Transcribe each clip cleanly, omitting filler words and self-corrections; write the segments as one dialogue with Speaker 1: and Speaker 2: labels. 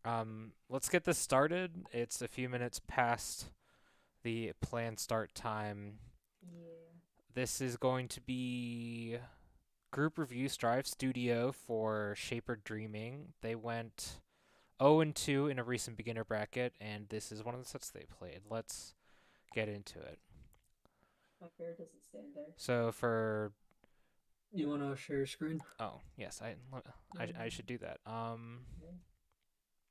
Speaker 1: Let's get this started. It's a few minutes past the planned start time.
Speaker 2: Yeah.
Speaker 1: This is going to be group review Strive Studio for ShaperDreaming. They went 0 and 2 in a recent beginner bracket, and this is one of the sets they played. Let's get into it.
Speaker 2: My bear doesn't stand there.
Speaker 1: So for
Speaker 3: You want to share your screen?
Speaker 1: oh yes, I should do that.
Speaker 2: Yeah.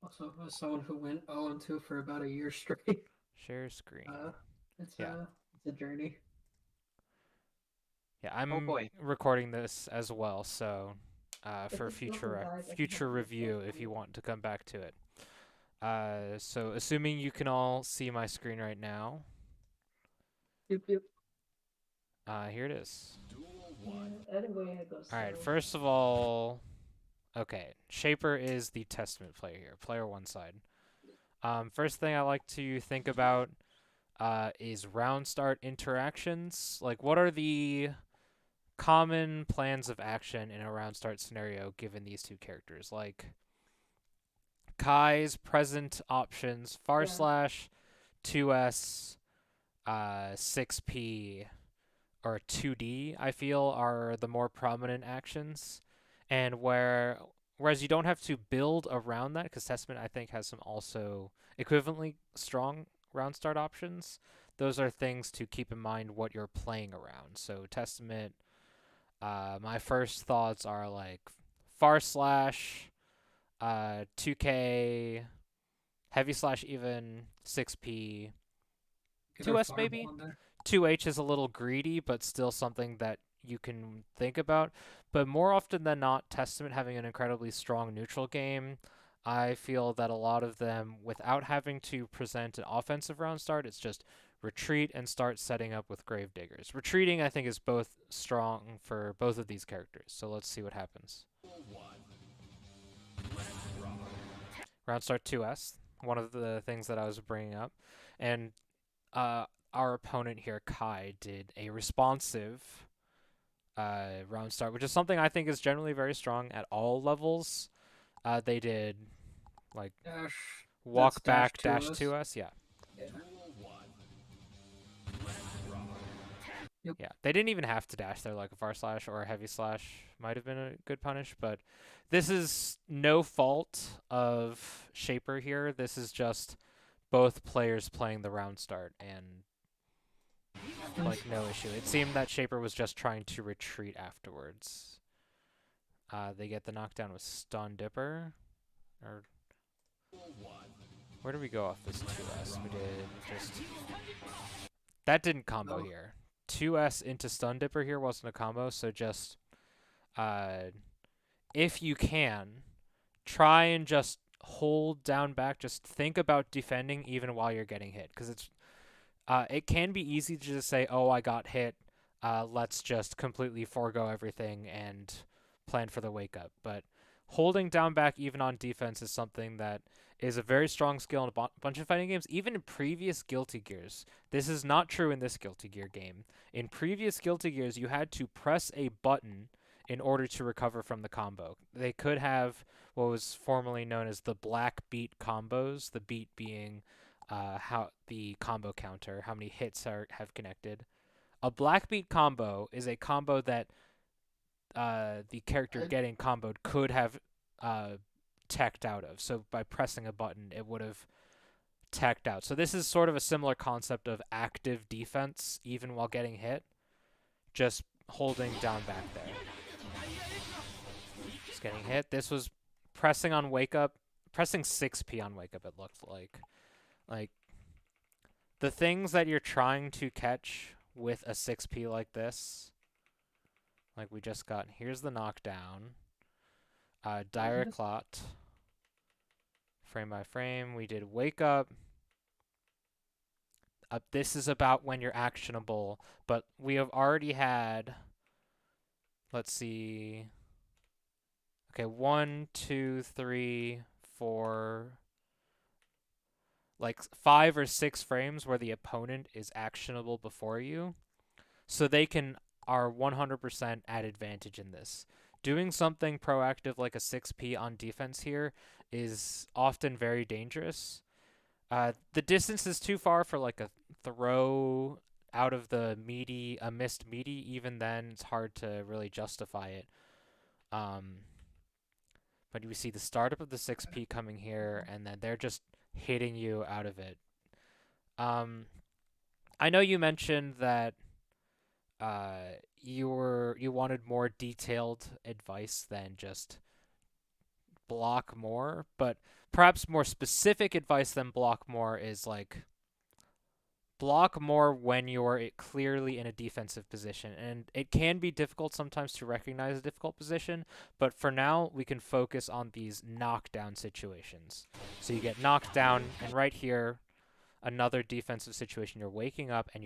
Speaker 3: Also, as someone who went 0-2 for about a year straight,
Speaker 1: Share screen.
Speaker 3: uh, it's
Speaker 1: Yeah.
Speaker 3: a it's a journey.
Speaker 1: Yeah,
Speaker 4: Oh
Speaker 1: I'm
Speaker 4: boy.
Speaker 1: recording this as well, so
Speaker 2: If
Speaker 1: for
Speaker 2: the skeleton dies, I can help
Speaker 1: future
Speaker 2: you with
Speaker 1: review, if you want to come back to it. So assuming you can all see my screen right now,
Speaker 3: Yep, yep.
Speaker 1: here it is.
Speaker 2: Yeah, anyway, it goes
Speaker 1: All right,
Speaker 2: slow.
Speaker 1: first of all, okay, Shaper is the Testament player here, player one side. First thing I like to think about is round start interactions. Like, what are the common plans of action in a round start scenario given these two characters? Like, Kai's present options, far
Speaker 2: Yeah.
Speaker 1: slash, 2S, 6P, or 2D, I feel, are the more prominent actions. And whereas you don't have to build around that, because Testament, I think, has some also equivalently strong round start options. Those are things to keep in mind what you're playing around. So Testament, my first thoughts are like far slash, 2K, heavy slash even 6P,
Speaker 3: Get our
Speaker 1: 2S
Speaker 3: fireball
Speaker 1: maybe.
Speaker 3: in there.
Speaker 1: 2H is a little greedy, but still something that you can think about. But more often than not, Testament having an incredibly strong neutral game, I feel that a lot of them, without having to present an offensive round start, it's just retreat and start setting up with Gravediggers. Retreating, I think, is both strong for both of these characters. So let's see what happens. Round start 2S, one of the things that I was bringing up. And our opponent here, Kai, did a responsive round start, which is something I think is generally very strong at all levels. They did like
Speaker 3: Dash. That's
Speaker 1: walk
Speaker 3: dash
Speaker 1: back
Speaker 3: to
Speaker 1: dash
Speaker 3: us.
Speaker 1: 2S. Yeah.
Speaker 3: Yeah. Yep.
Speaker 1: Yeah. They didn't even have to dash there, like a far slash or a heavy slash might have been a good punish, but this is no fault of Shaper here. This is just both players playing the round start and like no issue. It seemed that Shaper was just trying to retreat afterwards. They get the knockdown with Stun Dipper. Or where did we go off this 2S? We did just that didn't combo
Speaker 3: No.
Speaker 1: here. 2S into Stun Dipper here wasn't a combo, so just uh if you can, try and just hold down back, just think about defending even while you're getting hit, because it can be easy to just say, "Oh, I got hit. Let's just completely forego everything and plan for the wake up." But holding down back even on defense is something that is a very strong skill in a bunch of fighting games, even in previous Guilty Gears. This is not true in this Guilty Gear game. In previous Guilty Gears, you had to press a button in order to recover from the combo. They could have what was formerly known as the black beat combos, the beat being how the combo counter, how many hits have connected. A black beat combo is a combo that the character
Speaker 3: I,
Speaker 1: getting comboed could have uh, teched out of. So by pressing a button, it would have teched out. So this is sort of a similar concept of active defense, even while getting hit, just holding down back there. Just getting hit. This was pressing on wake up, pressing 6P on wake up. It looked like the things that you're trying to catch with a 6P like this, like we just got. Here's the knockdown. Dire Clot. Frame by frame. We did wake up. This is about when you're actionable, but we have already had, let's see. Okay, 1, 2, 3, 4, like 5 or 6 frames where the opponent is actionable before you. So they are 100% at advantage in this. doing something proactive like a 6P on defense here is often very dangerous. The distance is too far for like a throw out of the meaty, a missed meaty. Even then, it's hard to really justify it. Um, but we see the startup of the 6P coming here, and then they're just hitting you out of it. Um, I know you mentioned that you wanted more detailed advice than just block more, but perhaps more specific advice than block more is like block more when you're clearly in a defensive position. And it can be difficult sometimes to recognize a difficult position, but for now, we can focus on these knockdown situations. So you get knocked down, and right here, another defensive situation. You're waking up, and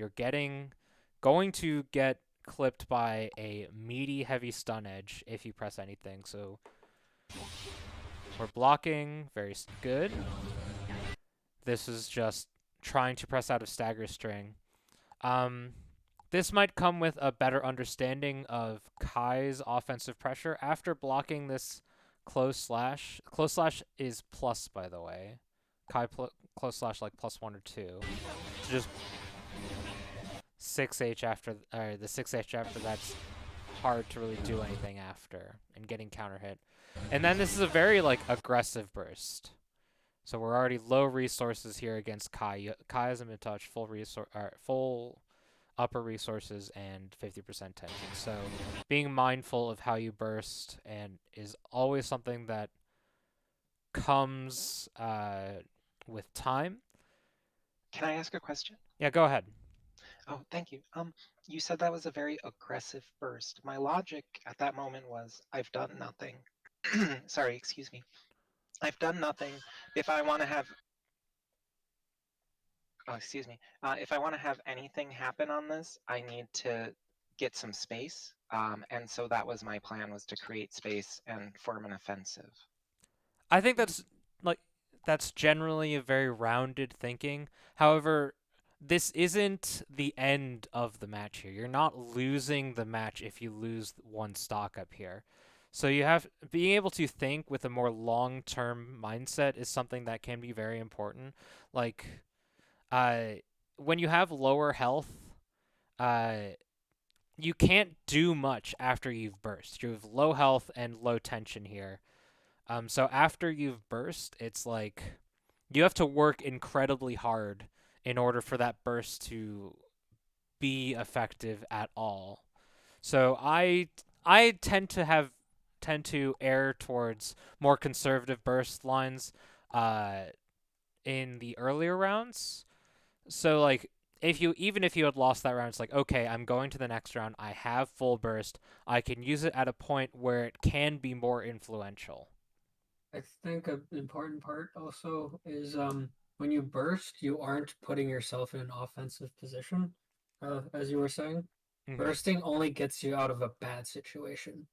Speaker 1: going to get clipped by a meaty, heavy stun edge if you press anything. So we're blocking, very good. This is just trying to press out of stagger string. Um, this might come with a better understanding of Kai's offensive pressure after blocking this close slash. Close slash is plus, by the way. Close slash like +1 or 2. So just 6H after, or the 6H after that's hard to really do anything after and getting counter hit. And then this is a very like aggressive burst. So we're already low resources here against Kai. Kai hasn't been touched, full upper resources and 50% tension. So being mindful of how you burst and is always something that comes with time.
Speaker 4: Can I ask a question?
Speaker 1: Yeah, go ahead.
Speaker 4: Oh, thank you. You said that was a very aggressive burst. My logic at that moment was, I've done nothing. Sorry, excuse me. I've done nothing. If I want to have, oh, excuse me. If I want to have anything happen on this, I need to get some space. And so that was my plan, was to create space and form an offensive.
Speaker 1: I think that's generally a very rounded thinking. However, this isn't the end of the match here. You're not losing the match if you lose one stock up here. So you have being able to think with a more long-term mindset is something that can be very important. Like uh when you have lower health, uh you can't do much after you've burst. You have low health and low tension here. So after you've burst, it's like you have to work incredibly hard in order for that burst to be effective at all. So I tend to err towards more conservative burst lines uh in the earlier rounds. So like even if you had lost that round, it's like, okay, I'm going to the next round. I have full burst. I can use it at a point where it can be more influential.
Speaker 3: I think an important part also is when you burst, you aren't putting yourself in an offensive position, as you were saying.
Speaker 1: Mm-hmm.
Speaker 3: Bursting only gets you out of a bad situation.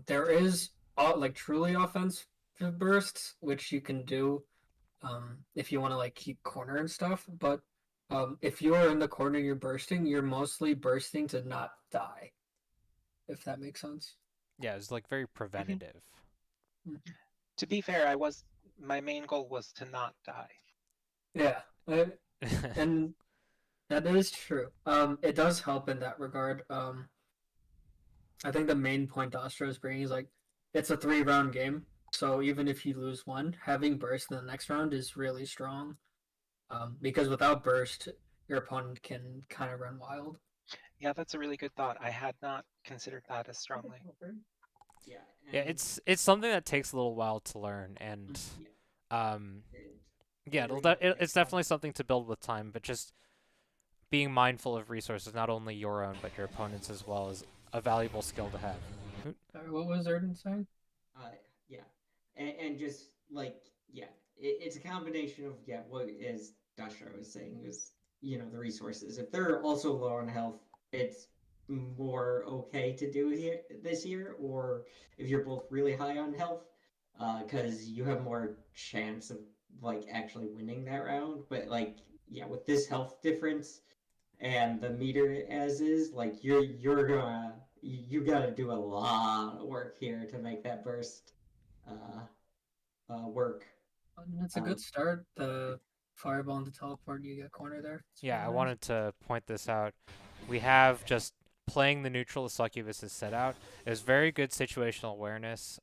Speaker 3: There is like truly offensive bursts, which you can do if you want to like keep corner and stuff. But if you're in the corner, you're bursting. You're mostly bursting to not die, if that makes sense.
Speaker 1: Yeah, it's like very
Speaker 4: Mhm.
Speaker 1: preventative.
Speaker 4: To be fair, my main goal was to not die.
Speaker 3: Yeah, and that is true. It does help in that regard. I think the main point Dostrow is bringing is like it's a 3 round game, so even if you lose one, having burst in the next round is really strong. Because without burst, your opponent can kind of run wild.
Speaker 4: Yeah, that's a really good thought. I had not considered that as strongly.
Speaker 5: Yeah,
Speaker 1: Yeah,
Speaker 5: and
Speaker 1: it's something that takes a little while to learn, and
Speaker 5: yeah,
Speaker 1: um,
Speaker 5: and
Speaker 1: yeah, it's definitely something to build with time. But just being mindful of resources, not only your own but your opponent's as well, is a valuable skill to have.
Speaker 3: Sorry, what was Erden saying?
Speaker 5: uh, yeah, and just like yeah, it's a combination of yeah, what is Dasha was saying is the resources. If they're also low on health, it's more okay to do here this year, or if you're both really high on health, because you have more chance of like actually winning that round. But like yeah, with this health difference and the meter as is, like you're gonna you got to do a lot of work here to make that burst work.
Speaker 3: And it's a good start. The fireball and the teleport, you get corner there. It's
Speaker 1: Yeah,
Speaker 3: really
Speaker 1: I
Speaker 3: nice.
Speaker 1: wanted to point this out. We have just playing the neutral as Succubus is set out. There's very good situational awareness.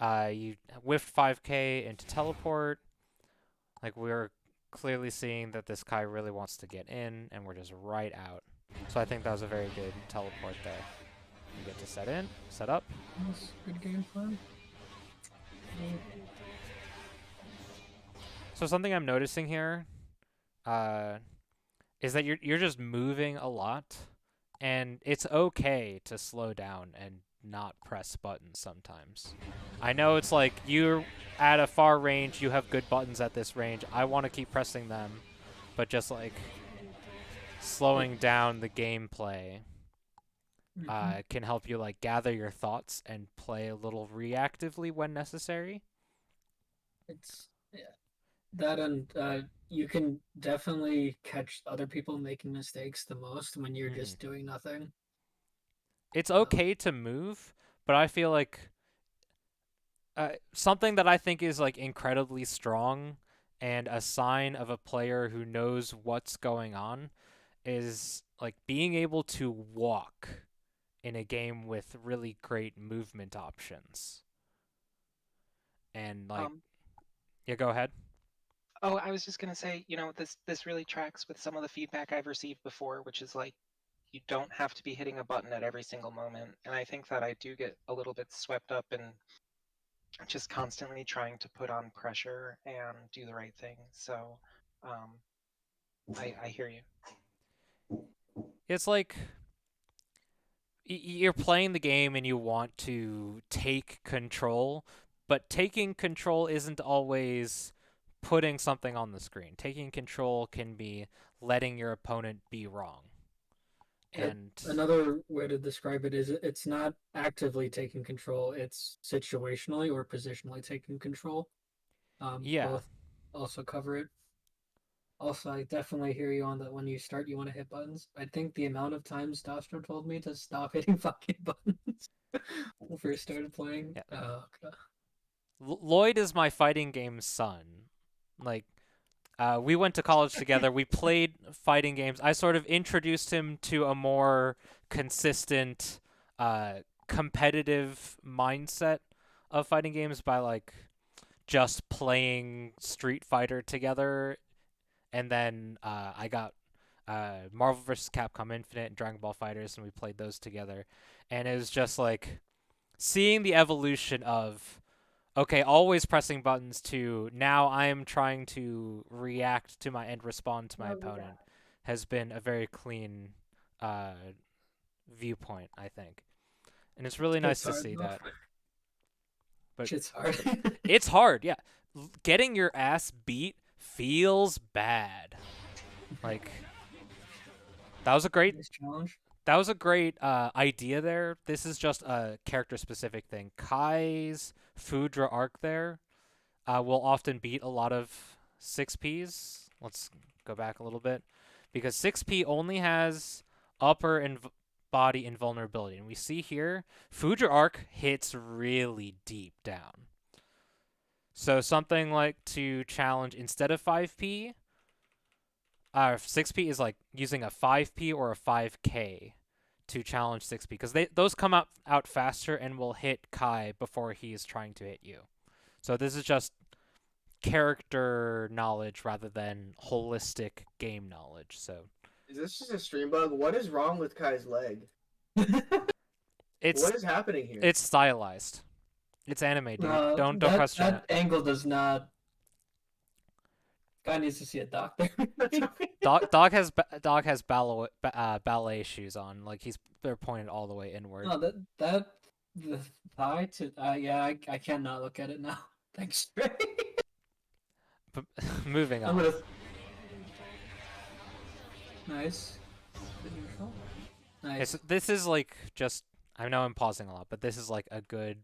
Speaker 1: You whiffed 5k into teleport. Like, we're clearly seeing that this Kai really wants to get in, and we're just right out. So I think that was a very good teleport there. You get to set up.
Speaker 3: Nice, good game plan.
Speaker 1: So something I'm noticing here, is that you're just moving a lot, and it's okay to slow down and not press buttons sometimes. I know it's like you're at a far range, you have good buttons at this range. I want to keep pressing them, but just like slowing down the gameplay can help you like gather your thoughts and play a little reactively when necessary.
Speaker 3: It's that, and you can definitely catch other people making mistakes the most when you're just doing nothing.
Speaker 1: It's okay to move, but I feel like something that I think is like incredibly strong and a sign of a player who knows what's going on is like being able to walk in a game with really great movement options. And like, yeah, go ahead.
Speaker 4: Oh, I was just gonna say, this really tracks with some of the feedback I've received before, which is like you don't have to be hitting a button at every single moment. And I think that I do get a little bit swept up in just constantly trying to put on pressure and do the right thing. So I hear you.
Speaker 1: It's like you're playing the game and you want to take control, but taking control isn't always putting something on the screen. Taking control can be letting your opponent be wrong. And
Speaker 3: another way to describe it is it's not actively taking control, it's situationally or positionally taking control.
Speaker 1: yeah,
Speaker 3: Both also cover it. Also, I definitely hear you on that when you start, you want to hit buttons. I think the amount of times Dostrow told me to stop hitting fucking buttons when we first started playing.
Speaker 1: yeah.
Speaker 3: Oh, God.
Speaker 1: Lloyd is my fighting game son. Like, we went to college together. We played fighting games. I sort of introduced him to a more consistent, competitive mindset of fighting games by like just playing Street Fighter together, and then I got Marvel vs. Capcom Infinite and Dragon Ball Fighters, and we played those together, and it was just like seeing the evolution of okay, always pressing buttons to now I am trying to react to my and respond to my opponent has been a very clean viewpoint, I think. And it's really nice to see that. But
Speaker 3: Shit's hard.
Speaker 1: it's hard, yeah. Getting your ass beat feels bad. Like that was a great
Speaker 3: Nice challenge.
Speaker 1: that was a great idea there. This is just a character specific thing. Kai's Foudra arc there will often beat a lot of 6Ps. Let's go back a little bit. Because 6P only has upper and body invulnerability. And we see here, Foudra arc hits really deep down. So something like to challenge instead of 5P, 6P is like using a 5P or a 5K to challenge 6P because those come out faster and will hit Kai before he is trying to hit you. So this is just character knowledge rather than holistic game knowledge. So
Speaker 6: Is this just a stream bug? What is wrong with Kai's leg?
Speaker 1: it's
Speaker 6: What is happening here?
Speaker 1: it's stylized. It's anime, dude. Don't
Speaker 3: that,
Speaker 1: question
Speaker 3: that
Speaker 1: it.
Speaker 3: angle does not. Guy needs to see a doctor.
Speaker 1: Dog has ballet shoes on. Like they're pointed all the way inward.
Speaker 3: No, the thigh to yeah, I cannot look at it now. Thanks.
Speaker 1: But moving
Speaker 3: I'm
Speaker 1: on.
Speaker 3: gonna. Nice. Good neutral. Nice.
Speaker 1: This is like just I know I'm pausing a lot, but this is like a good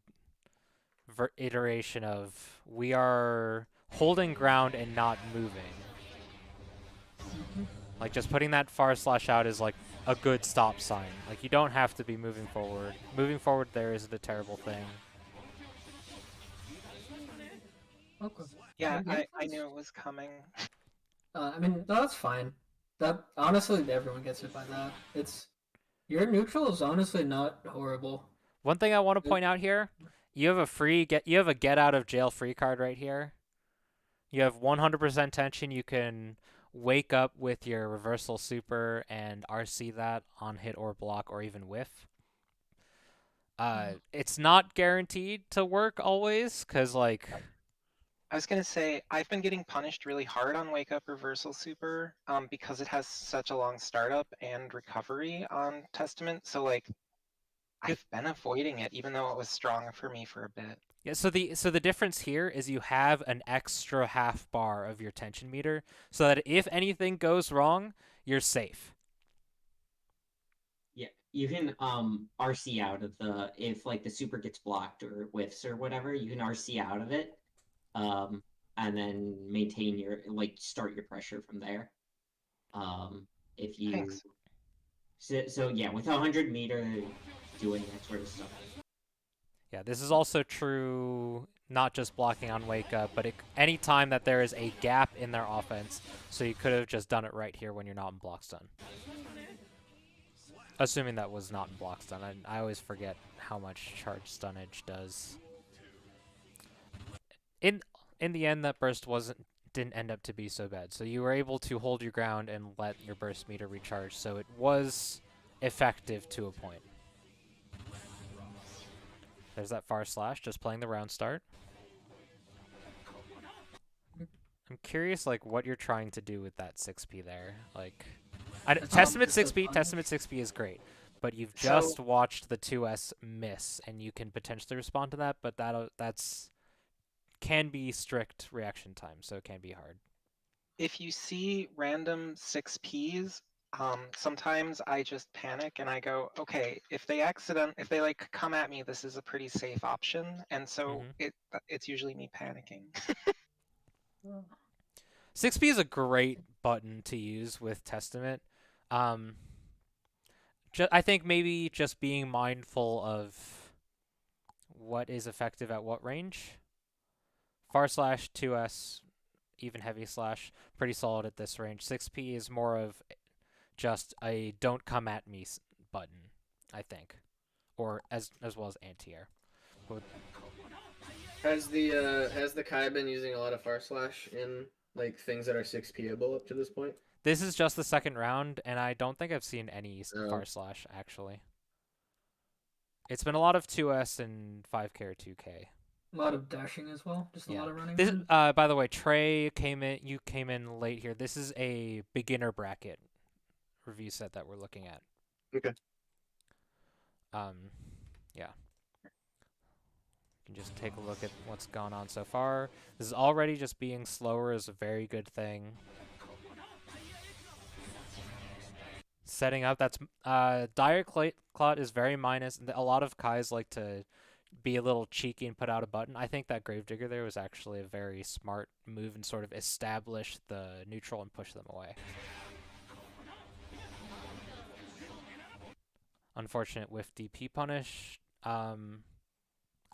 Speaker 1: iteration of we are holding ground and not moving. Like just putting that far slash out is like a good stop sign. Like you don't have to be moving forward. Moving forward there isn't a terrible thing.
Speaker 3: Okay.
Speaker 4: Yeah,
Speaker 3: Okay.
Speaker 4: I knew it was coming.
Speaker 3: I mean, that's fine. That honestly, everyone gets hit by that. It's your neutral is honestly not horrible.
Speaker 1: One thing I want to point out here, you have a get out of jail free card right here. You have 100% tension. You can wake up with your reversal super and RC that on hit or block or even whiff. It's not guaranteed to work always, cause like
Speaker 4: I was gonna say I've been getting punished really hard on Wake Up Reversal Super, because it has such a long startup and recovery on Testament. So like, I've been avoiding it, even though it was strong for me for a bit.
Speaker 1: yeah. So the difference here is you have an extra half bar of your tension meter, so that if anything goes wrong, you're safe.
Speaker 5: Yeah, you can RC out of the if like the super gets blocked or whiffs or whatever, you can RC out of it, and then maintain your like start your pressure from there. If you
Speaker 4: Thanks.
Speaker 5: so yeah, with 100-meter doing that sort of stuff.
Speaker 1: Yeah, this is also true not just blocking on wake up, but any time that there is a gap in their offense, so you could have just done it right here when you're not in block stun. Assuming that was not in block stun. I always forget how much charge stunnage does. In the end, that burst didn't end up to be so bad. So you were able to hold your ground and let your burst meter recharge. So it was effective to a point. There's that far slash, just playing the round start. I'm curious, like, what you're trying to do with that 6p there. Like, Testament
Speaker 3: just a
Speaker 1: 6p,
Speaker 3: punish.
Speaker 1: Testament 6p is great, but you've
Speaker 4: So-
Speaker 1: just watched the 2s miss, and you can potentially respond to that, but that's can be strict reaction time, so it can be hard.
Speaker 4: If you see random 6Ps, sometimes I just panic and I go, okay, if they like come at me, this is a pretty safe option, and so it's usually me panicking.
Speaker 1: 6p is a great button to use with Testament. I think maybe just being mindful of what is effective at what range. Far slash, 2s, even heavy slash, pretty solid at this range. 6p is more of just a don't come at me button, I think, or as well as anti-air.
Speaker 6: Has the Kai been using a lot of far slash in like things that are 6P-able up to this point?
Speaker 1: This is just the second round, and I don't think I've seen any
Speaker 6: Oh.
Speaker 1: far slash actually. It's been a lot of 2s and 5k or 2k.
Speaker 3: A lot of dashing as well. Just a lot of running.
Speaker 1: This,
Speaker 3: around.
Speaker 1: by the way, Trey you came in late here. This is a beginner bracket review set that we're looking at.
Speaker 6: Okay.
Speaker 1: Yeah. You can just take a look at what's gone on so far. This is already just being slower is a very good thing. Setting up, that's Dire Clot is very minus. A lot of Kais like to be a little cheeky and put out a button. I think that Gravedigger there was actually a very smart move and sort of establish the neutral and push them away. Unfortunate with DP punish. I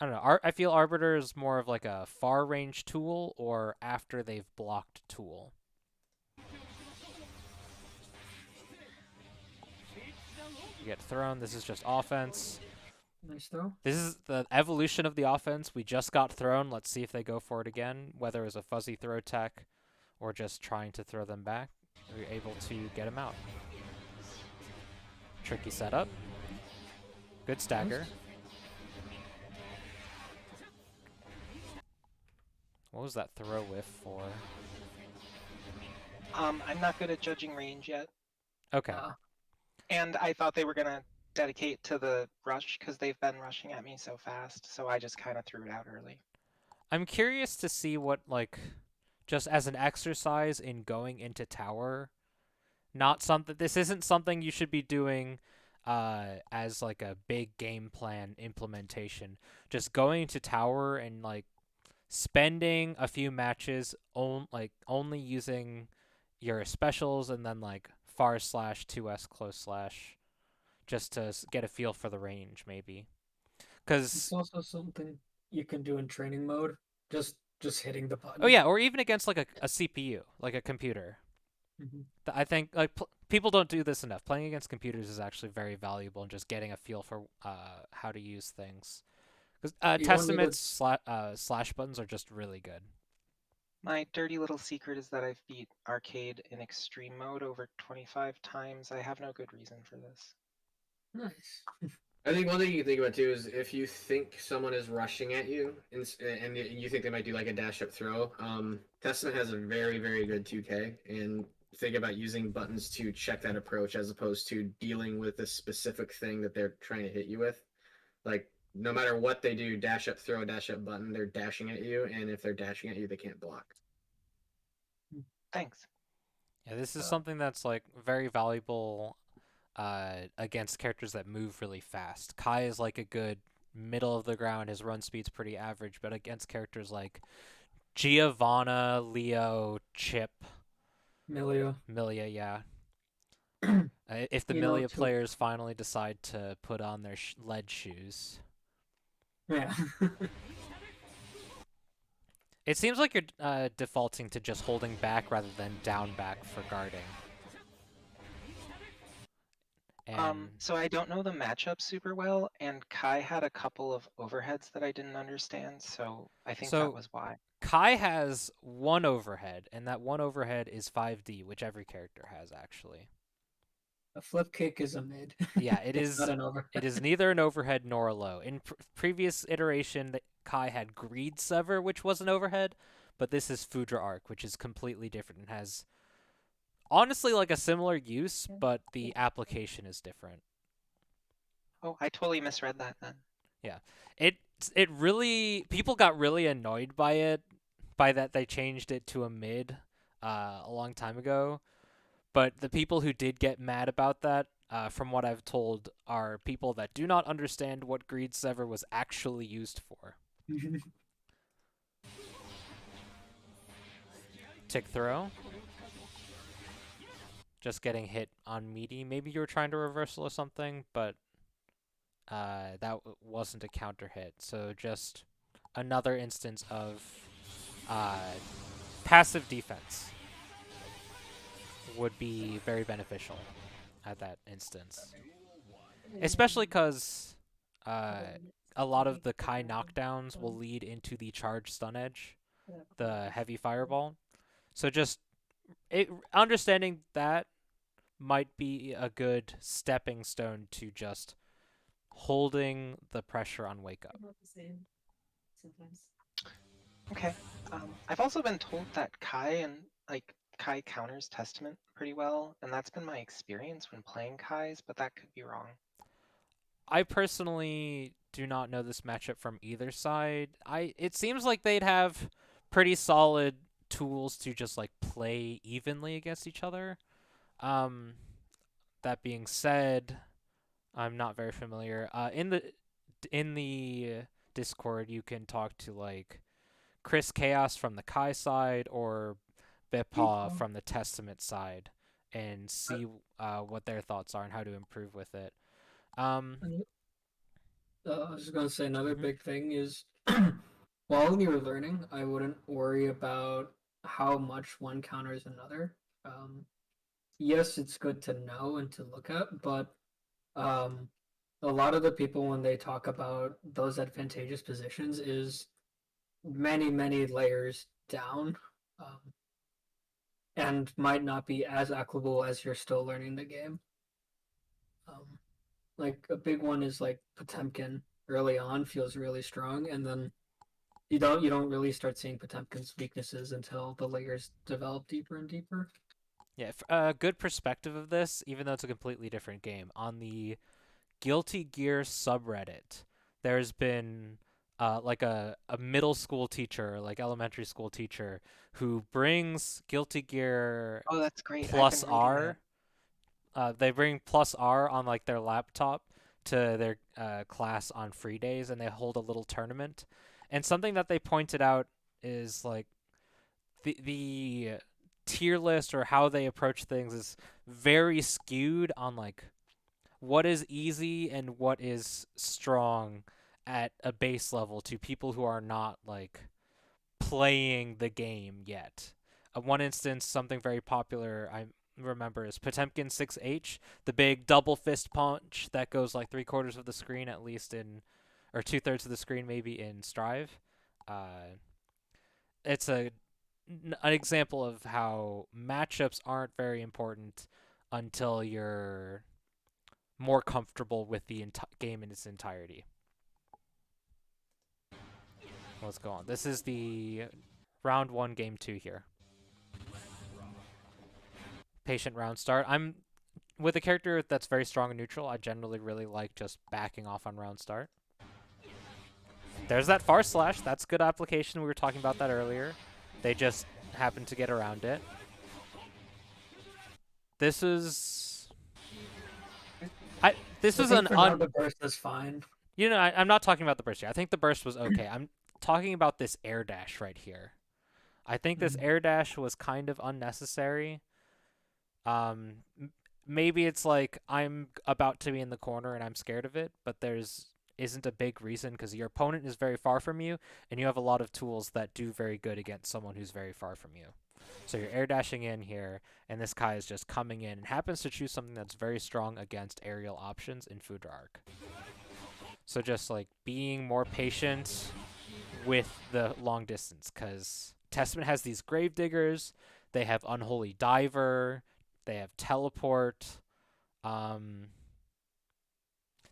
Speaker 1: don't know. I feel Arbiter is more of like a far range tool or after they've blocked tool. You get thrown. This is just offense.
Speaker 3: Nice throw.
Speaker 1: This is the evolution of the offense. We just got thrown. Let's see if they go for it again, whether it was a fuzzy throw tech or just trying to throw them back. We were able to get him out. Tricky setup. Good stagger. What was that throw whiff for?
Speaker 4: I'm not good at judging range yet,
Speaker 1: Okay.
Speaker 4: and I thought they were gonna dedicate to the rush because they've been rushing at me so fast, so I just kind of threw it out early.
Speaker 1: I'm curious to see what, like, just as an exercise in going into tower, this isn't something you should be doing as like a big game plan implementation. Just going to tower and like spending a few matches only using your specials and then like far slash 2S close slash, just to get a feel for the range, maybe.
Speaker 3: It's
Speaker 1: Because
Speaker 3: also something you can do in training mode. Just hitting the button.
Speaker 1: oh yeah, or even against like a CPU, like a computer.
Speaker 3: Mhm.
Speaker 1: I think like people don't do this enough. Playing against computers is actually very valuable, and just getting a feel for how to use things. Because
Speaker 3: You don't need a
Speaker 1: Testament's slash buttons are just really good.
Speaker 4: My dirty little secret is that I've beat arcade in extreme mode over 25 times. I have no good reason for this.
Speaker 3: nice.
Speaker 6: I think one thing you can think about too is if you think someone is rushing at you and you think they might do like a dash up throw. Testament has a very very good 2K, and think about using buttons to check that approach as opposed to dealing with a specific thing that they're trying to hit you with. Like no matter what they do, dash up throw, dash up button, they're dashing at you, and if they're dashing at you, they can't block.
Speaker 4: Thanks.
Speaker 1: Yeah, this is something that's like very valuable against characters that move really fast. Kai is like a good middle of the ground. His run speed's pretty average, but against characters like Giovanna, Leo, Chip,
Speaker 3: Milia.
Speaker 1: Milia, yeah. If the
Speaker 3: You know,
Speaker 1: Milia
Speaker 3: to
Speaker 1: players finally decide to put on their lead shoes.
Speaker 3: yeah.
Speaker 1: It seems like you're defaulting to just holding back rather than down back for guarding. And
Speaker 4: So I don't know the matchup super well, and Kai had a couple of overheads that I didn't understand, so I think that
Speaker 1: so
Speaker 4: was why.
Speaker 1: Kai has one overhead, and that one overhead is 5D, which every character has actually.
Speaker 3: A flip kick is a mid.
Speaker 1: Yeah, it
Speaker 3: It's not
Speaker 1: is.
Speaker 3: an over.
Speaker 1: It is neither an overhead nor a low. In previous iteration, Kai had Greed Sever, which was an overhead, but this is Foudre Arc, which is completely different and has honestly like a similar use, but the application is different.
Speaker 4: Oh, I totally misread that then.
Speaker 1: Yeah, it really people got really annoyed by it, by that they changed it to a mid, a long time ago. But the people who did get mad about that, from what I've told, are people that do not understand what Greed Sever was actually used for. Tick throw. Just getting hit on meaty. Maybe you were trying to reversal or something, but that wasn't a counter hit. So just another instance of passive defense would be very beneficial at that instance. Especially because a lot of the Kai knockdowns will lead into the charged stun edge, the heavy fireball. So just understanding that might be a good stepping stone to just holding the pressure on wake up.
Speaker 2: Not the same sometimes.
Speaker 4: Okay. I've also been told that Kai counters Testament pretty well, and that's been my experience when playing Kais, but that could be wrong.
Speaker 1: I personally do not know this matchup from either side. It seems like they'd have pretty solid tools to just like play evenly against each other. That being said, I'm not very familiar. In the Discord, you can talk to like Chris Chaos from the Kai side or Bepa from the Testament side and see what their thoughts are and how to improve with it.
Speaker 3: I was just gonna say another
Speaker 1: Mhm.
Speaker 3: big thing is while you're learning, I wouldn't worry about how much one counters another. Yes, it's good to know and to look at, but um, a lot of the people when they talk about those advantageous positions is many layers down, um, and might not be as equitable as you're still learning the game. Like a big one is like Potemkin early on feels really strong, and then you don't really start seeing Potemkin's weaknesses until the layers develop deeper and deeper.
Speaker 1: Yeah, a good perspective of this, even though it's a completely different game, on the Guilty Gear subreddit, there's been like a middle school teacher, like elementary school teacher, who brings Guilty Gear
Speaker 4: Oh, that's great. I've
Speaker 1: plus
Speaker 4: been reading that.
Speaker 1: R. They bring plus R on like their laptop to their class on free days, and they hold a little tournament. And something that they pointed out is like the tier list or how they approach things is very skewed on like what is easy and what is strong at a base level to people who are not like playing the game yet. One instance, something very popular I remember is Potemkin 6H, the big double fist punch that goes like 3/4 of the screen at least in, or 2/3 of the screen maybe in Strive. It's an example of how matchups aren't very important until you're more comfortable with the game in its entirety. Let's go on. This is the round 1, game 2 here. Patient round start. I'm with a character that's very strong and neutral. I generally really like just backing off on round start. There's that far slash. That's good application. We were talking about that earlier. They just happened to get around it. This is... This
Speaker 3: I
Speaker 1: is
Speaker 3: think
Speaker 1: an
Speaker 3: for now the burst is fine.
Speaker 1: You know, I'm not talking about the burst here. I think the burst was okay. I'm talking about this air dash right here. I think this air dash was kind of unnecessary. Maybe it's like I'm about to be in the corner and I'm scared of it, but isn't a big reason because your opponent is very far from you and you have a lot of tools that do very good against someone who's very far from you. So you're air dashing in here, and this Kai is just coming in and happens to choose something that's very strong against aerial options in Foudre Arc. So just like being more patient with the long distance, because Testament has these Gravediggers, they have Unholy Diver, they have Teleport,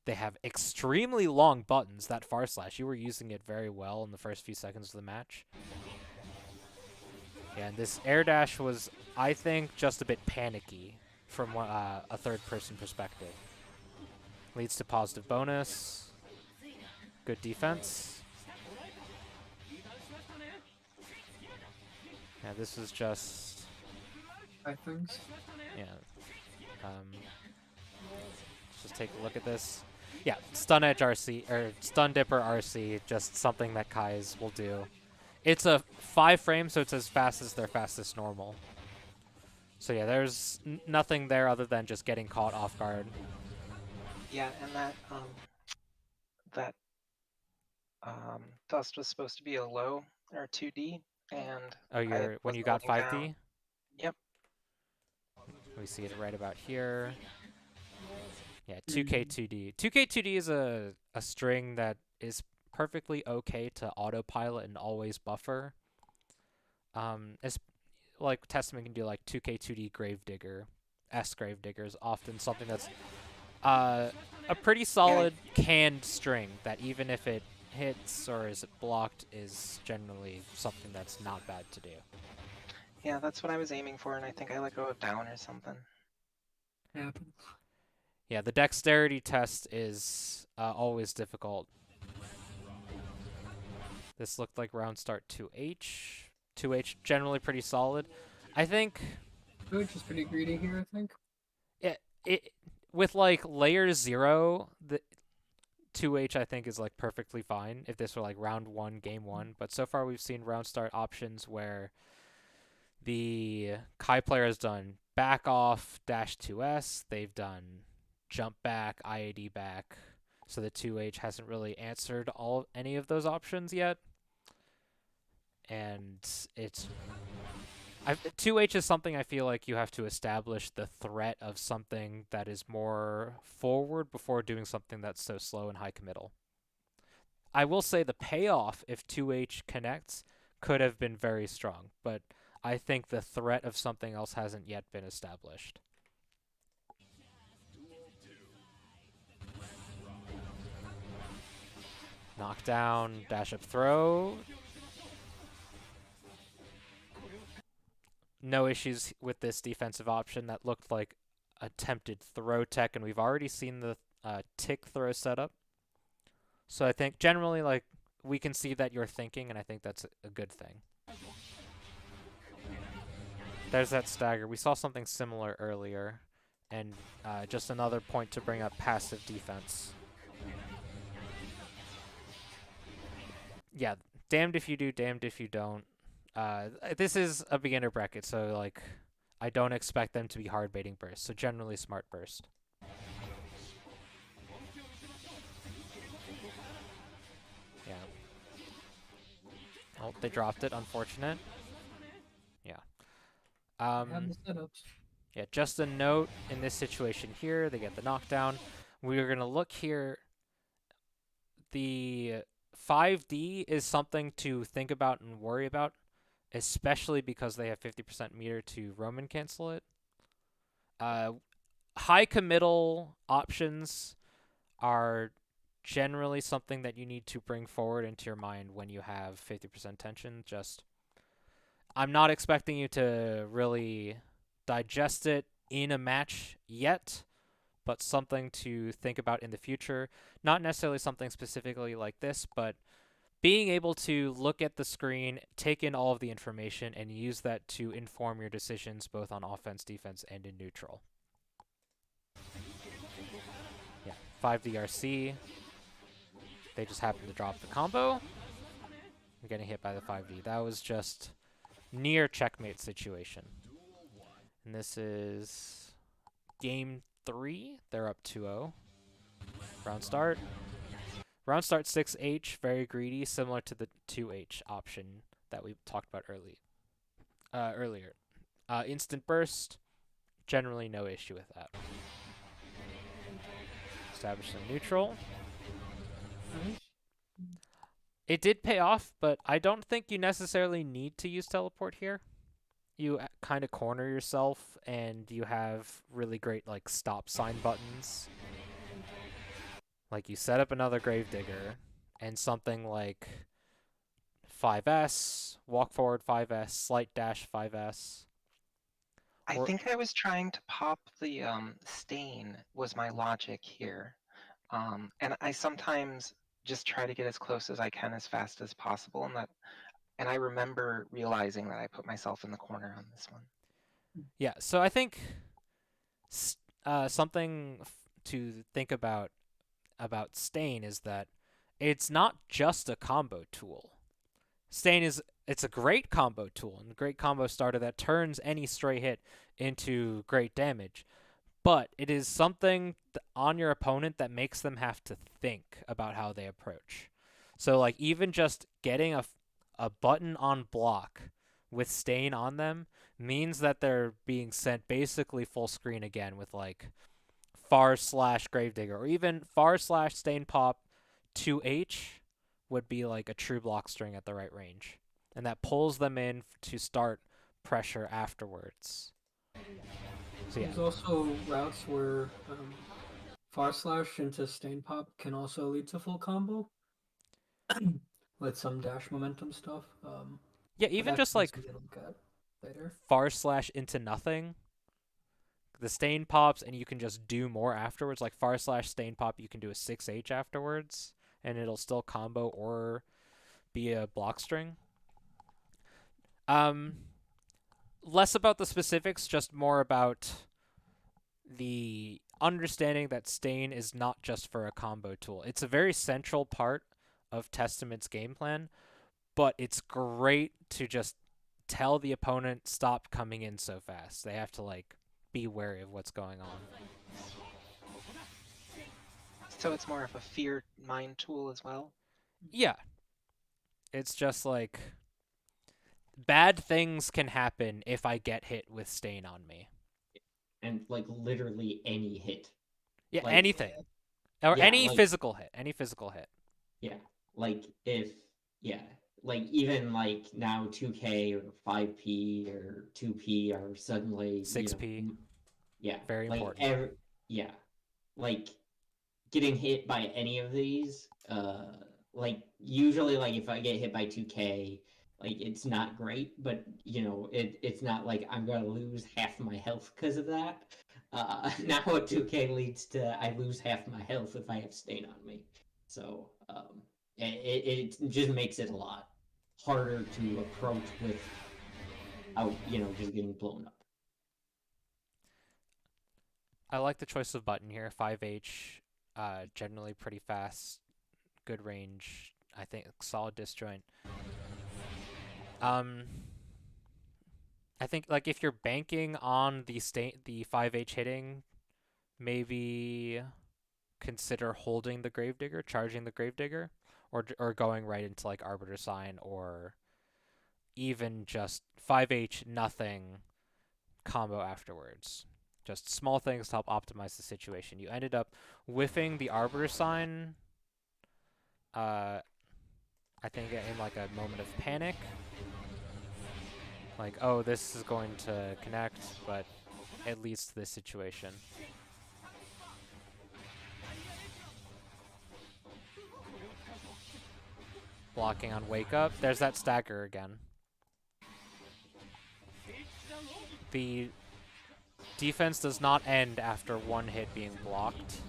Speaker 1: they have extremely long buttons. That far slash, you were using it very well in the first few seconds of the match. And this air dash was, I think, just a bit panicky from a third-person perspective. Leads to positive bonus. Good defense. Yeah, this is just...
Speaker 3: I think.
Speaker 1: Yeah. Let's just take a look at this. Yeah, Stun Edge RC, or Stun Dipper RC, just something that Kai's will do. It's a 5 frame, so it's as fast as their fastest normal. So yeah, there's nothing there other than just getting caught off guard.
Speaker 4: Yeah, and that dust was supposed to be a low or 2D, and
Speaker 1: Oh, when you got 5D?
Speaker 4: Down. Yep.
Speaker 1: We see it right about here. Yeah, 2K2D. 2K2D is a string that is perfectly okay to autopilot and always buffer. It's like Testament can do like 2K2D Gravedigger. Gravedigger is often something that's a pretty solid canned string that even if it hits or is blocked is generally something that's not bad to do.
Speaker 4: Yeah, that's what I was aiming for, and I think I let go of down or something.
Speaker 3: Happens.
Speaker 1: Yeah, the dexterity test is always difficult. This looked like round start 2H. 2H generally pretty solid. I think...
Speaker 3: Which is pretty greedy here, I think.
Speaker 1: It with like layer 0, the 2H I think is like perfectly fine if this were like round 1, game 1. But so far we've seen round start options where the Kai player has done back off dash 2S. They've done jump back, IAD back. So the 2H hasn't really answered any of those options yet. And 2H is something I feel like you have to establish the threat of something that is more forward before doing something that's so slow and high committal. I will say the payoff if 2H connects could have been very strong, but I think the threat of something else hasn't yet been established. Knockdown, dash up throw. No issues with this defensive option. That looked like attempted throw tech, and we've already seen the tick throw setup. So I think generally, like, we can see that you're thinking, and I think that's a good thing. There's that stagger. We saw something similar earlier, and just another point to bring up passive defense. Yeah, damned if you do, damned if you don't. This is a beginner bracket, so like I don't expect them to be hard baiting burst. So generally smart burst. Yeah. Oh, they dropped it. Unfortunate. Yeah.
Speaker 3: They have the setups.
Speaker 1: Yeah, just a note in this situation here, they get the knockdown. We're going to look here. The 5D is something to think about and worry about, especially because they have 50% meter to Roman cancel it. High committal options are generally something that you need to bring forward into your mind when you have 50% tension. Just, I'm not expecting you to really digest it in a match yet, but something to think about in the future. Not necessarily something specifically like this, but being able to look at the screen, take in all of the information, and use that to inform your decisions both on offense, defense, and in neutral. Yeah, 5DRC. They just happened to drop the combo. I'm getting hit by the 5D. That was just near checkmate situation. And this is game 3. They're up 2-0. Round start. Round start 6H, very greedy, similar to the 2H option that we talked about earlier. Instant burst, generally no issue with that. Establish some neutral. It did pay off, but I don't think you necessarily need to use teleport here. You kind of corner yourself, and you have really great like stop sign buttons. Like you set up another Gravedigger, and something like 5S, walk forward 5S, slight dash 5S.
Speaker 4: I think I was trying to pop the stain was my logic here. And I sometimes just try to get as close as I can as fast as possible, and I remember realizing that I put myself in the corner on this one.
Speaker 1: Yeah, so I think something to think about Stain is that it's not just a combo tool. Stain it's a great combo tool and a great combo starter that turns any stray hit into great damage. But it is something on your opponent that makes them have to think about how they approach. So like even just getting a button on block with Stain on them means that they're being sent basically full screen again with like far/Gravedigger or even far/Stain Pop 2H would be like a true block string at the right range. And that pulls them in to start pressure afterwards. So, yeah.
Speaker 3: There's also routes where far/ into Stain Pop can also lead to full combo with some dash momentum stuff.
Speaker 1: Yeah, even just like
Speaker 3: later.
Speaker 1: far/ into nothing. The Stain pops and you can just do more afterwards. Like far/Stain Pop, you can do a 6H afterwards and it'll still combo or be a block string. Less about the specifics, just more about the understanding that Stain is not just for a combo tool. It's a very central part of Testament's game plan, but it's great to just tell the opponent stop coming in so fast. They have to like be wary of what's going on.
Speaker 4: So it's more of a fear mind tool as well?
Speaker 1: Yeah. It's just like bad things can happen if I get hit with Stain on me.
Speaker 5: And like literally any hit.
Speaker 1: Yeah,
Speaker 5: Like,
Speaker 1: anything. Or
Speaker 5: yeah,
Speaker 1: any
Speaker 5: like,
Speaker 1: physical hit. Any physical hit.
Speaker 5: Yeah. Like if like even like now 2K or 5P or 2P are suddenly
Speaker 1: 6P.
Speaker 5: Yeah.
Speaker 1: Very
Speaker 5: like
Speaker 1: important.
Speaker 5: Like getting hit by any of these, like usually like if I get hit by 2K, like it's not great, but it's not like I'm gonna lose half my health because of that. Now a 2K leads to I lose half my health if I have Stain on me. So it just makes it a lot harder to approach without just getting blown up.
Speaker 1: I like the choice of button here. 5H, generally pretty fast, good range. I think solid disjoint. I think like if you're banking on the 5H hitting, maybe consider holding the Gravedigger, charging the Gravedigger, or going right into like Arbiter Sign, or even just 5H nothing combo afterwards. Just small things to help optimize the situation. You ended up whiffing the Arbiter Sign, I think in like a moment of panic. Like, oh, this is going to connect, but it leads to this situation. Blocking on Wake Up. There's that stagger again. The defense does not end after one hit being blocked.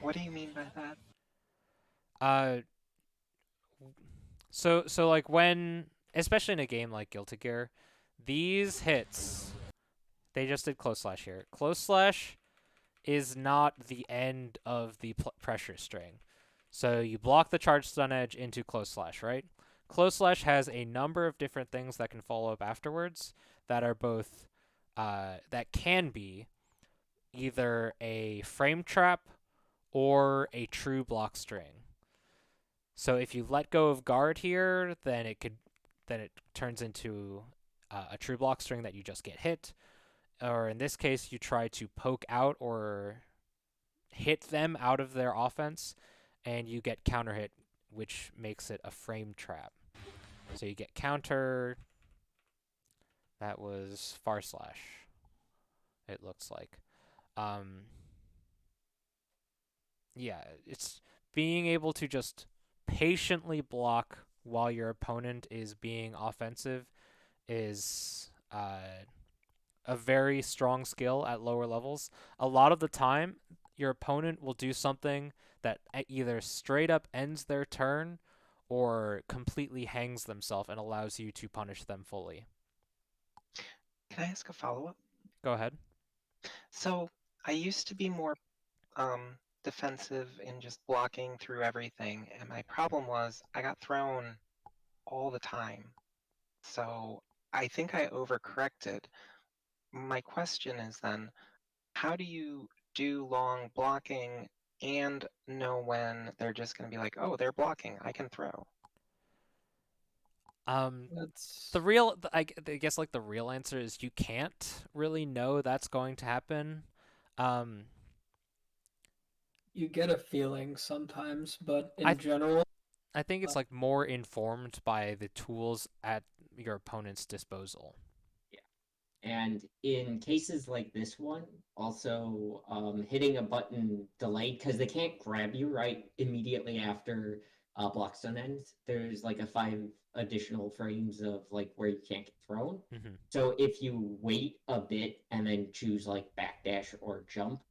Speaker 4: What do you mean by that?
Speaker 1: So like when, especially in a game like Guilty Gear, these hits, they just did Close Slash here. Close Slash is not the end of the pressure string. So you block the charge stun edge into Close Slash, right? Close Slash has a number of different things that can follow up afterwards that are both, that can be either a frame trap or a true block string. So if you let go of guard here, then it turns into a true block string that you just get hit. Or in this case, you try to poke out or hit them out of their offense, and you get counter hit, which makes it a frame trap. So you get counter. That was far slash, it looks like. Yeah, it's being able to just patiently block while your opponent is being offensive is a very strong skill at lower levels. A lot of the time, your opponent will do something that either straight up ends their turn or completely hangs themselves and allows you to punish them fully.
Speaker 4: Can I ask a follow-up?
Speaker 1: Go ahead.
Speaker 4: So I used to be more defensive in just blocking through everything, and my problem was I got thrown all the time. So I think I overcorrected. My question is then, how do you do long blocking and know when they're just going to be like, oh, they're blocking, I can throw?
Speaker 3: That's
Speaker 1: I guess like the real answer is you can't really know that's going to happen.
Speaker 3: you get a feeling sometimes, but
Speaker 1: I
Speaker 3: in general,
Speaker 1: I think it's like more informed by the tools at your opponent's disposal.
Speaker 5: And in cases like this one, also hitting a button delayed because they can't grab you right immediately after block stun ends. There's like a 5 additional frames of like where you can't get thrown.
Speaker 1: Mm-hmm.
Speaker 5: So if you wait a bit and then choose like backdash or jump,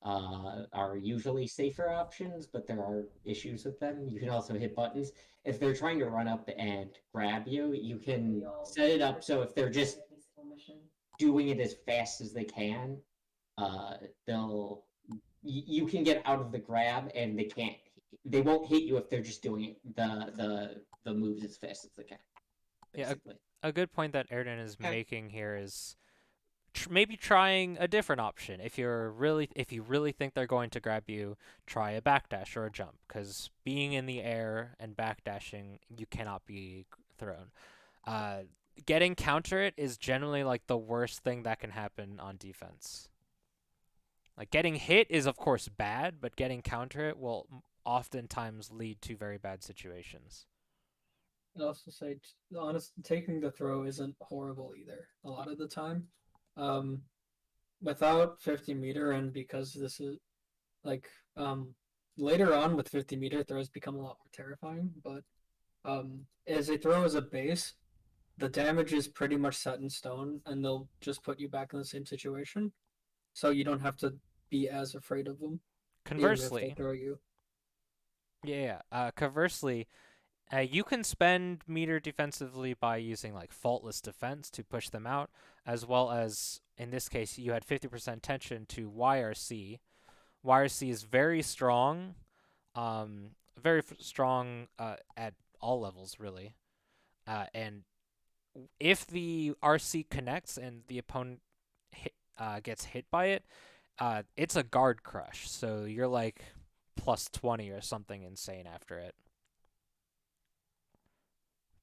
Speaker 5: are usually safer options, but there are issues with them. You can also hit buttons. If they're trying to run up and grab you, you can set it up so if they're just doing it as fast as they can, they'll you can get out of the grab and they won't hit you if they're just doing it the moves as fast as they can. Basically.
Speaker 1: Yeah, a good point that Erden is
Speaker 4: Okay.
Speaker 1: making here is maybe trying a different option. If you really think they're going to grab you, try a backdash or a jump, because being in the air and backdashing, you cannot be thrown. Getting counter it is generally like the worst thing that can happen on defense. Like getting hit is of course bad, but getting counter it will oftentimes lead to very bad situations.
Speaker 3: I'd also say, taking the throw isn't horrible either. A lot of the time, without 50-meter, and because this is like later on with 50-meter throws become a lot more terrifying. But as a throw as a base, the damage is pretty much set in stone, and they'll just put you back in the same situation, so you don't have to be as afraid of them, even if they
Speaker 1: Conversely,
Speaker 3: throw you.
Speaker 1: conversely, you can spend meter defensively by using like faultless defense to push them out, as well as in this case you had 50% tension to YRC. YRC is very strong, at all levels really. And if the RC connects and the opponent gets hit by it, it's a guard crush. So you're like plus 20 or something insane after it.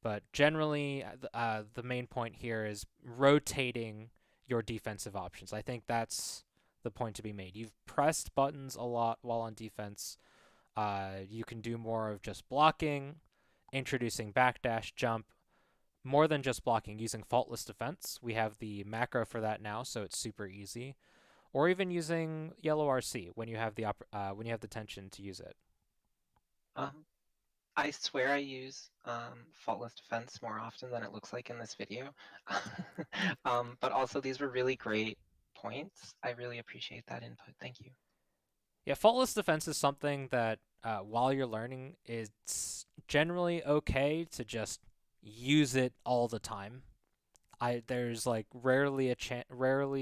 Speaker 1: But generally, the main point here is rotating your defensive options. I think that's the point to be made. You've pressed buttons a lot while on defense. You can do more of just blocking, introducing backdash, jump, more than just blocking, using faultless defense. We have the macro for that now, so it's super easy. Or even using yellow RC when you have the tension to use it.
Speaker 4: I swear I use faultless defense more often than it looks like in this video. But also these were really great points. I really appreciate that input. Thank you.
Speaker 1: Yeah, faultless defense is something that while you're learning, it's generally okay to just use it all the time. There's like rarely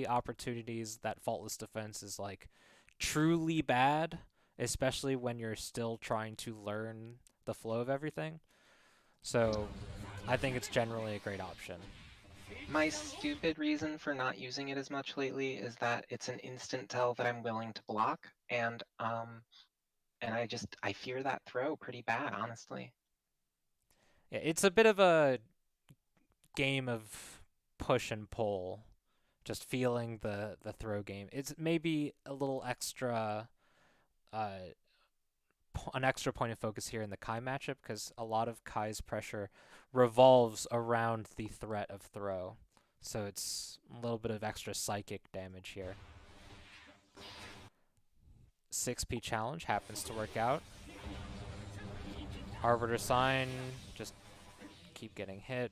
Speaker 1: opportunities that faultless defense is like truly bad, especially when you're still trying to learn the flow of everything. So I think it's generally a great option.
Speaker 4: My stupid reason for not using it as much lately is that it's an instant tell that I'm willing to block, and I fear that throw pretty bad, honestly.
Speaker 1: Yeah, it's a bit of a game of push and pull, just feeling the throw game. It's maybe a little extra an extra point of focus here in the Kai matchup because a lot of Kai's pressure revolves around the threat of throw. So it's a little bit of extra psychic damage here. 6P challenge happens to work out. Arbiter sign, just keep getting hit,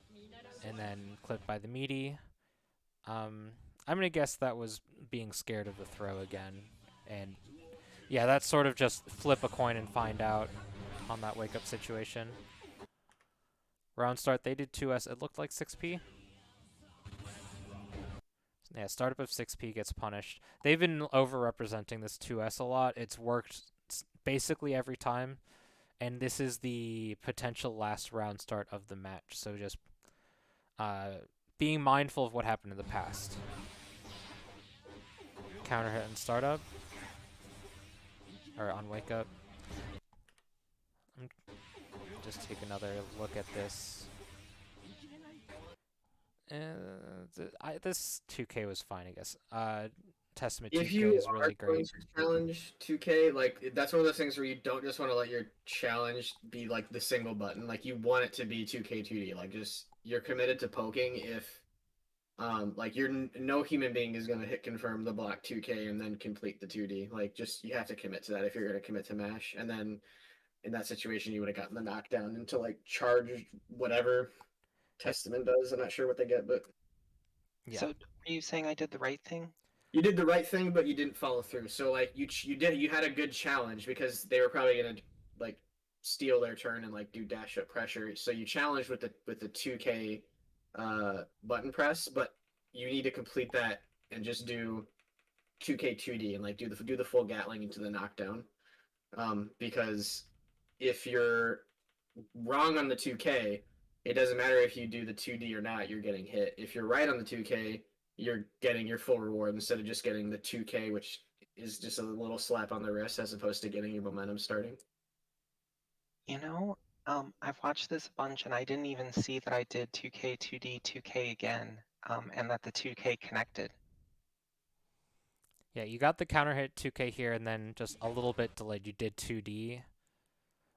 Speaker 1: and then clipped by the meaty. I'm going to guess that was being scared of the throw again. And yeah, that's sort of just flip a coin and find out on that wake-up situation. Round start, they did 2S. It looked like 6P. Yeah, startup of 6P gets punished. They've been over-representing this 2S a lot. It's worked basically every time. And this is the potential last round start of the match. So just being mindful of what happened in the past. Counter hit and startup. Or on wake up. Just take another look at this. This 2K was fine, I guess. Testament
Speaker 6: If
Speaker 1: 2K
Speaker 6: you
Speaker 1: is
Speaker 6: are
Speaker 1: really
Speaker 6: going
Speaker 1: great.
Speaker 6: to challenge 2K, like that's one of those things where you don't just want to let your challenge be like the single button. Like you want it to be 2K 2D. Like just you're committed to poking if like no human being is going to hit confirm the block 2K and then complete the 2D. Like just you have to commit to that if you're going to commit to mash. And then in that situation you would have gotten the knockdown into like charge whatever Testament does. I'm not sure what they get, but
Speaker 1: Yeah.
Speaker 4: So are you saying I did the right thing?
Speaker 6: you did the right thing, but you didn't follow through. So like you had a good challenge because they were probably gonna like steal their turn and like do dash up pressure. So you challenged with the 2K button press, but you need to complete that and just do 2K 2D and like do the full Gatling into the knockdown. Because if you're wrong on the 2K, it doesn't matter if you do the 2D or not, you're getting hit. If you're right on the 2K, you're getting your full reward instead of just getting the 2K, which is just a little slap on the wrist as opposed to getting your momentum starting.
Speaker 4: You know, I've watched this a bunch and I didn't even see that I did 2K, 2D, 2K again, and that the 2K connected.
Speaker 1: Yeah, you got the counter hit 2K here and then just a little bit delayed. You did 2D.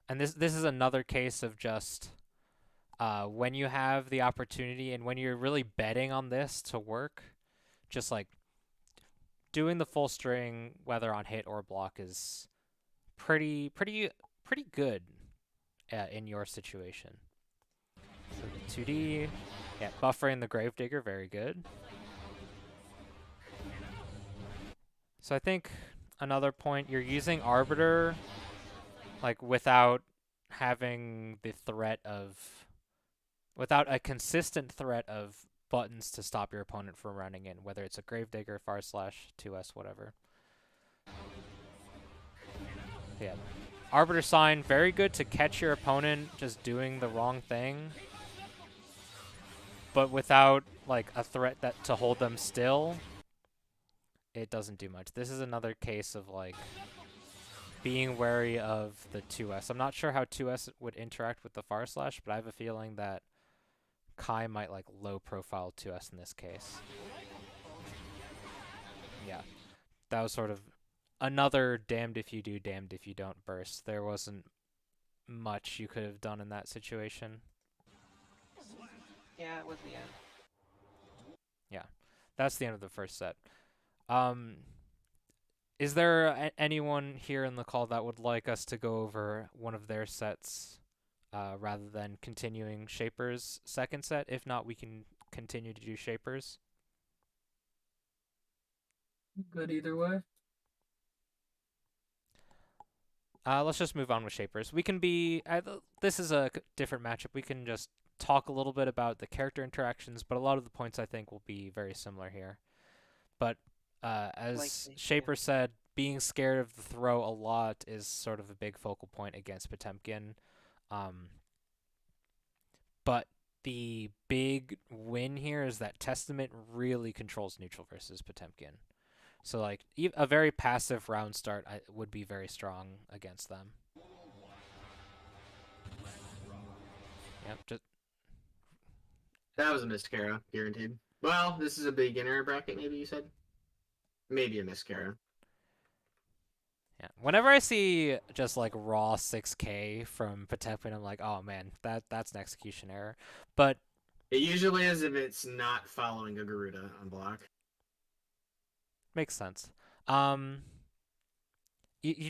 Speaker 1: And this is another case of just when you have the opportunity and when you're really betting on this to work, just like doing the full string, whether on hit or block, is pretty good in your situation. So 2D, yeah, buffering the Gravedigger, very good. So I think another point, you're using Arbiter like without having the threat of, without a consistent threat of buttons to stop your opponent from running in, whether it's a Gravedigger, /2S, whatever. Yeah. Arbiter Sign, very good to catch your opponent just doing the wrong thing, but without like a threat that to hold them still, it doesn't do much. This is another case of like being wary of the 2S. I'm not sure how 2S would interact with the Far Slash, but I have a feeling that Kai might like low profile 2S in this case. Yeah, that was sort of another damned if you do, damned if you don't burst. There wasn't much you could have done in that situation.
Speaker 4: Yeah, it was the end.
Speaker 1: Yeah, that's the end of the first set. Is there anyone here in the call that would like us to go over one of their sets rather than continuing Shaper's second set? If not, we can continue to do Shaper's.
Speaker 3: Good either way.
Speaker 1: Let's just move on with Shapers. We can be... this is a different matchup. We can just talk a little bit about the character interactions, but a lot of the points I think will be very similar here. But as
Speaker 4: Likely,
Speaker 1: Shaper
Speaker 4: yeah.
Speaker 1: said, being scared of the throw a lot is sort of a big focal point against Potemkin. But the big win here is that Testament really controls neutral versus Potemkin. So like a very passive round start would be very strong against them. Yep, just
Speaker 6: That was a missed Kara, guaranteed. Well, this is a beginner bracket, maybe you said? Maybe a missed Kara.
Speaker 1: yeah. Whenever I see just like raw 6K from Potemkin, I'm like, oh man, that's an execution error. But
Speaker 6: It usually is if it's not following a Garuda on block.
Speaker 1: makes sense. You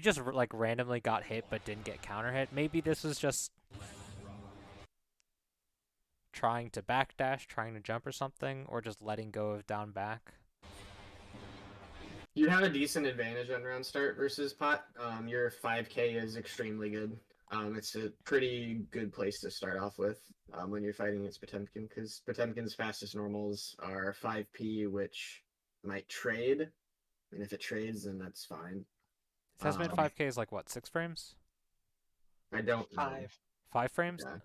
Speaker 1: just like randomly got hit but didn't get counter hit. Maybe this was just trying to backdash, trying to jump or something, or just letting go of down back.
Speaker 6: You have a decent advantage on round start versus Pot. Your 5K is extremely good. It's a pretty good place to start off with when you're fighting against Potemkin, because Potemkin's fastest normals are 5P, which might trade. And if it trades, then that's fine.
Speaker 1: Testament 5K is like what, 6 frames?
Speaker 6: I don't know.
Speaker 4: 5.
Speaker 1: 5 frames?
Speaker 6: Yeah.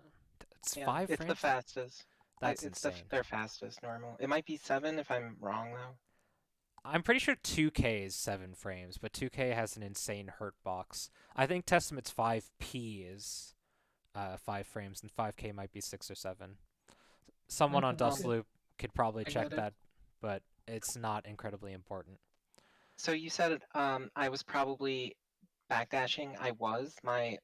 Speaker 1: It's
Speaker 4: Yeah,
Speaker 1: 5
Speaker 4: it's
Speaker 1: frames?
Speaker 4: the fastest.
Speaker 1: That's
Speaker 4: It's
Speaker 1: insane.
Speaker 4: their fastest normal. It might be 7 if I'm wrong though.
Speaker 1: I'm pretty sure 2K is 7 frames, but 2K has an insane hurt box. I think Testament's 5P is 5 frames, and 5K might be 6 or 7. Someone on
Speaker 3: Okay,
Speaker 1: Dostloop could probably
Speaker 3: I
Speaker 1: check
Speaker 3: get it.
Speaker 1: that, but it's not incredibly important.
Speaker 4: So you said I was probably backdashing. I was. I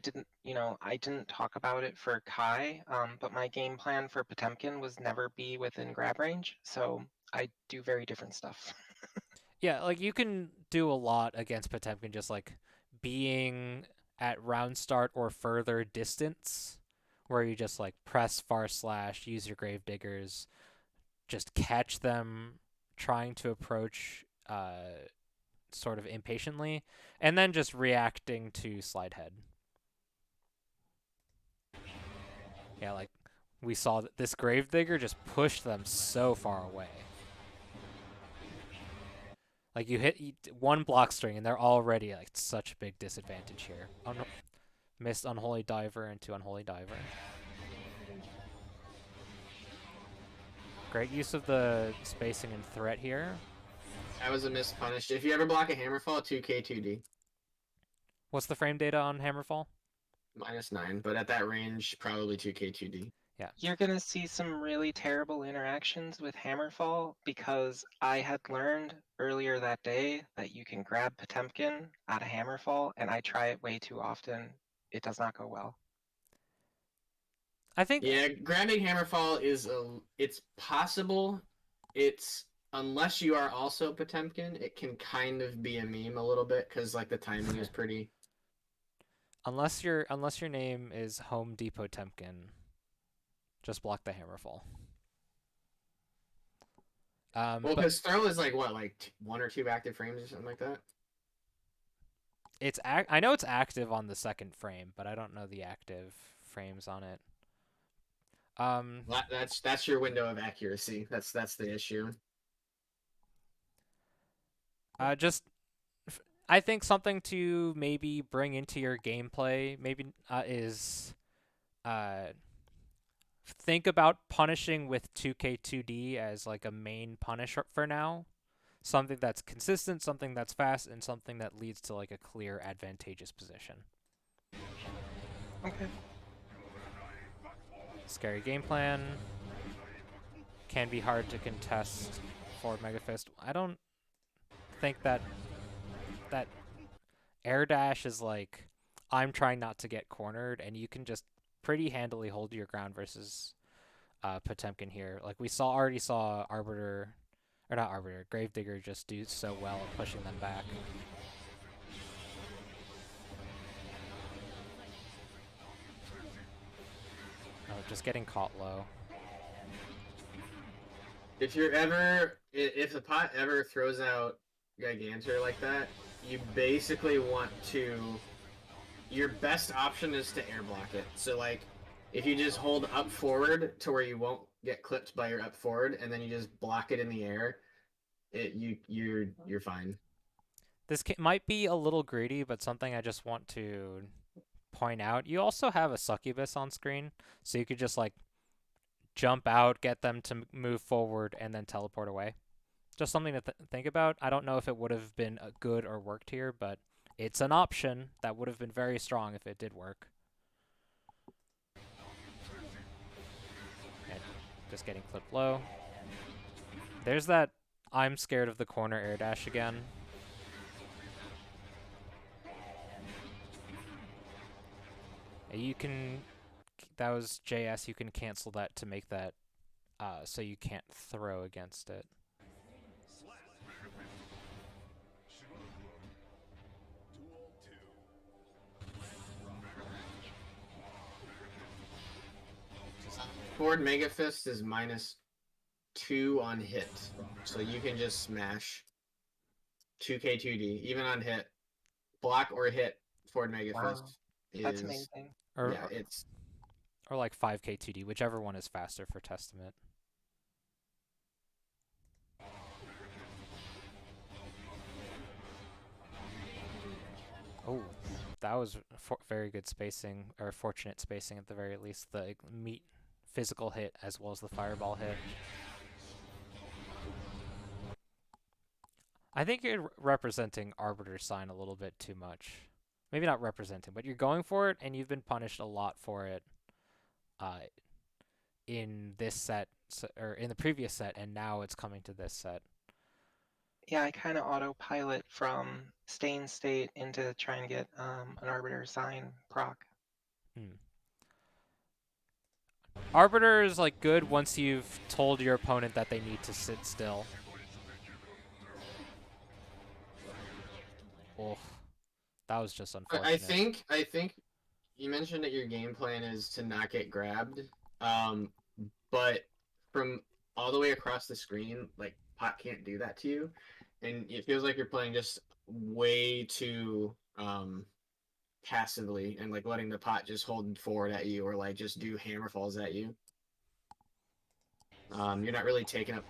Speaker 4: didn't, I didn't talk about it for Kai, but my game plan for Potemkin was never be within grab range. So I do very different stuff.
Speaker 1: Yeah, like you can do a lot against Potemkin just like being at round start or further distance, where you just like press far slash, use your grave diggers, just catch them trying to approach sort of impatiently, and then just reacting to slide head. Yeah, like we saw that this grave digger just pushed them so far away. Like you hit one block string and they're already like such a big disadvantage here. Missed Unholy Diver into Unholy Diver. Great use of the spacing and threat here.
Speaker 6: That was a miss punished. If you ever block a Hammerfall, 2K 2D.
Speaker 1: What's the frame data on Hammerfall?
Speaker 6: -9, but at that range, probably 2K 2D.
Speaker 1: Yeah.
Speaker 4: You're gonna see some really terrible interactions with Hammerfall because I had learned earlier that day that you can grab Potemkin out of Hammerfall, and I try it way too often. It does not go well.
Speaker 1: I think
Speaker 6: Yeah, grabbing Hammerfall it's possible. It's unless you are also Potemkin, it can kind of be a meme a little bit because like the timing is pretty.
Speaker 1: unless your name is Home Depot Temkin, just block the Hammerfall.
Speaker 6: Well,
Speaker 1: But
Speaker 6: because throw is like what, like 1 or 2 active frames or something like that.
Speaker 1: I know it's active on the second frame, but I don't know the active frames on it.
Speaker 6: That's your window of accuracy. That's the issue.
Speaker 1: Just I think something to maybe bring into your gameplay maybe is think about punishing with 2K2D as like a main punish for now. Something that's consistent, something that's fast, and something that leads to like a clear advantageous position.
Speaker 4: Okay.
Speaker 1: Scary game plan. Can be hard to contest forward Mega Fist. I don't think that air dash is like I'm trying not to get cornered, and you can just pretty handily hold your ground versus Potemkin here. Like we already saw Arbiter, or not Arbiter, Gravedigger just do so well at pushing them back. Oh, just getting caught low.
Speaker 6: If the pot ever throws out Gigantor like that, you basically want to. Your best option is to air block it. So like, if you just hold up forward to where you won't get clipped by your up forward, and then you just block it in the air, you're fine.
Speaker 1: This might be a little greedy, but something I just want to point out. You also have a succubus on screen, so you could just like jump out, get them to move forward, and then teleport away. Just something to think about. I don't know if it would have been good or worked here, but it's an option that would have been very strong if it did work. And just getting clipped low. There's that I'm scared of the corner air dash again. You can, that was JS, you can cancel that to make that so you can't throw against it.
Speaker 6: Forward Mega Fist is -2 on hit, so you can just smash 2K2D even on hit, block or hit. Forward Mega
Speaker 4: Wow.
Speaker 6: Fist
Speaker 4: That's
Speaker 6: is
Speaker 4: amazing.
Speaker 1: Or,
Speaker 6: yeah, it's
Speaker 1: or like 5K2D, whichever one is faster for Testament. Oh, that was very good spacing, or fortunate spacing at the very least. The meat physical hit as well as the fireball hit. I think you're representing Arbiter's sign a little bit too much. Maybe not representing, but you're going for it, and you've been punished a lot for it in this set, or in the previous set, and now it's coming to this set.
Speaker 4: Yeah, I kind of autopilot from staying state into trying to get an Arbiter sign proc.
Speaker 1: Arbiter is like good once you've told your opponent that they need to sit still. Oh, that was just unfortunate.
Speaker 6: I think you mentioned that your game plan is to not get grabbed, but from all the way across the screen, like pot can't do that to you, and it feels like you're playing just way too passively and like letting the pot just hold forward at you or like just do hammer falls at you. You're not really taking up